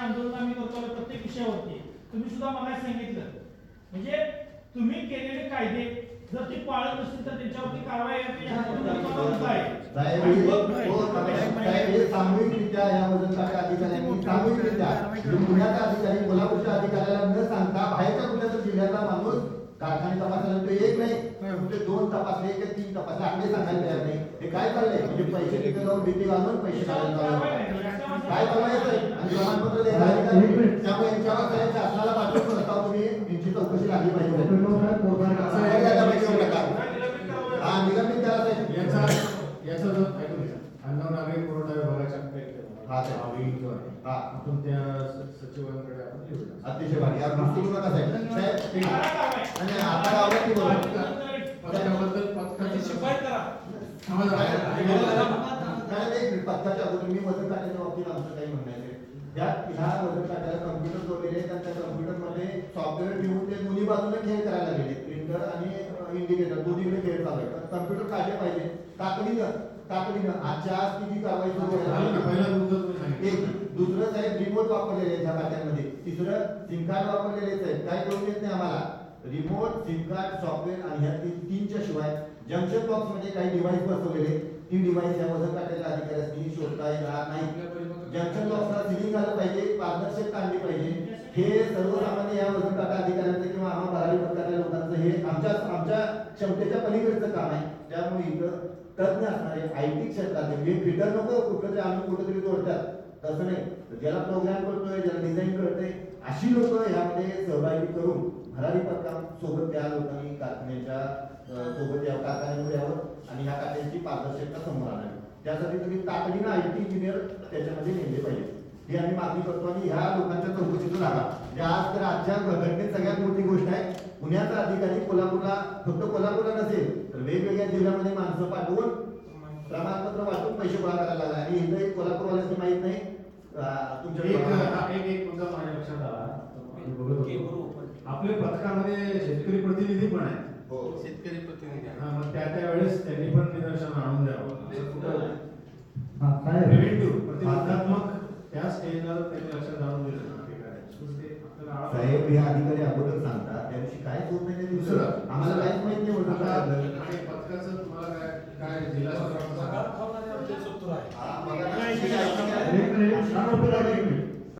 आंदोलन आम्ही करतो प्रत्येक विषयावरती. तुम्ही सुद्धा मला सांगितलं म्हणजे तुम्ही केलेले कायदे जर ते पाळत नसतील तर त्यांच्यावरती कारवाई सामूहिकरित्या या वजनकाट्या अधिकाऱ्यांनी सामूहिकरित्या पुण्याचा अधिकारी कोल्हापूरच्या अधिकाऱ्याला न सांगता बाहेरच्या कुठल्या जिल्ह्यातला माणूस कारखाने तपासला तो एक नाही तुमचे 2 तपासले की 3 तपासले आकडे सांगायला तयार नाही. हे काय चाललंय म्हणजे पैसे तिथे जाऊन भीती घालून पैसे काढायला काय चाललंय आणि प्रमाणपत्र द्यायला त्यामुळे यांच्यावर काय शासनाला पाठवून प्रस्ताव तुम्ही यांची चौकशी लागली पाहिजे. हा निलंबित करा साहेब. याचा जो अन्न नागरिक पुरवठा विभागाच्या आपण त्या सचिवांकडे आपण घेऊ. अतिशय भारी यार गोष्टी नका साहेब. आणि आता गावात की बोला पथकाबद्दल पथकाची शिफारस करा. पथकाच्या अगोदर मी वजन काट्याच्या बाबतीत आमचं काही म्हणणं आहे. ह्या वजन काट्याला कम्प्युटर जोडलेले आहेत आणि त्या कम्प्युटरमध्ये सॉफ्टवेअर घेऊन ते दोन्ही बाजूने खेळ करायला लागलेले प्रिंटर आणि इंडिकेटर दोन्हीकडे खेळ चालू आहे. कम्प्युटर काढले पाहिजे तातडीनं आजच्या आज ती जी कारवाई सुरू आहे. दुसरं साहेब रिमोट वापरलेले आहेत ह्या खात्यांमध्ये. तिसरं सिम कार्ड वापरलेले आहेत. काय करून देत नाही आम्हाला रिमोट सिम कार्ड सॉफ्टवेअर आणि ह्या तीनच्या शिवाय जंक्शन बॉक्स मध्ये काही डिव्हाइस बसवलेले ती डिव्हाइस या वजन काट्याच्या अधिकाऱ्यांनी शोधता येणार नाही. जंक्शन बॉक्सला सिलिंग आलं पाहिजे पारदर्शकता आणली पाहिजे. हे सर्वसामान्य या वजन काटा अधिकाऱ्यांचं किंवा आम्हा भरारी पथकातल्या लोकांचं हे आमच्या क्षमतेच्या पलीकडचं काम आहे. त्यामुळे इथं तज्ञ असणारे आयटी क्षेत्रातले हे फिटर नको कुठलं तरी आणून कुठेतरी जोडतात तसं नाही. ज्याला प्रोग्राम करतोय ज्याला डिझाईन करतोय अशी लोक यामध्ये सहभागी करून भरारी पथका सोबत त्या लोकांनी कारखान्याच्या सोबत या कारखान्यामध्ये यावं आणि ह्या कारखान्याची पारदर्शकता समोर आणावी. त्यासाठी तुम्ही तातडीनं आयटी इंजिनियर त्याच्यामध्ये नेमले पाहिजे ही आम्ही मागणी करतो. आणि ह्या लोकांच्या चौकशीतून लागा म्हणजे आज तर आजच्या घटनेत सगळ्यात मोठी गोष्ट आहे. पुण्याचा अधिकारी कोल्हापूरला फक्त कोल्हापूरला नसेल तर वेगवेगळ्या जिल्ह्यामध्ये माणसं पाठवून प्रमाणपत्र वाटून पैसे गोळा करायला लागला आणि इथं कोल्हापूरवाल्याची माहित नाही. तुमच्या एक मुद्दा माझ्या लक्षात आला. आपल्या पथकामध्ये शेतकरी प्रतिनिधी पण आहेत. हो शेतकरी प्रतिनिधी मग त्या वेळेस त्यांनी पण निदर्शन आणून द्यावं. प्रतिबंधात्मक त्या स्टेजला त्यांनी लक्षात आणून दिलं साहेब. हे अधिकारी अगोदर सांगतात त्या दिवशी काय होत नाही दुसरं आम्हाला काहीच माहित नाही होतं. आणि पथकाचं तुम्हाला काय जिल्हा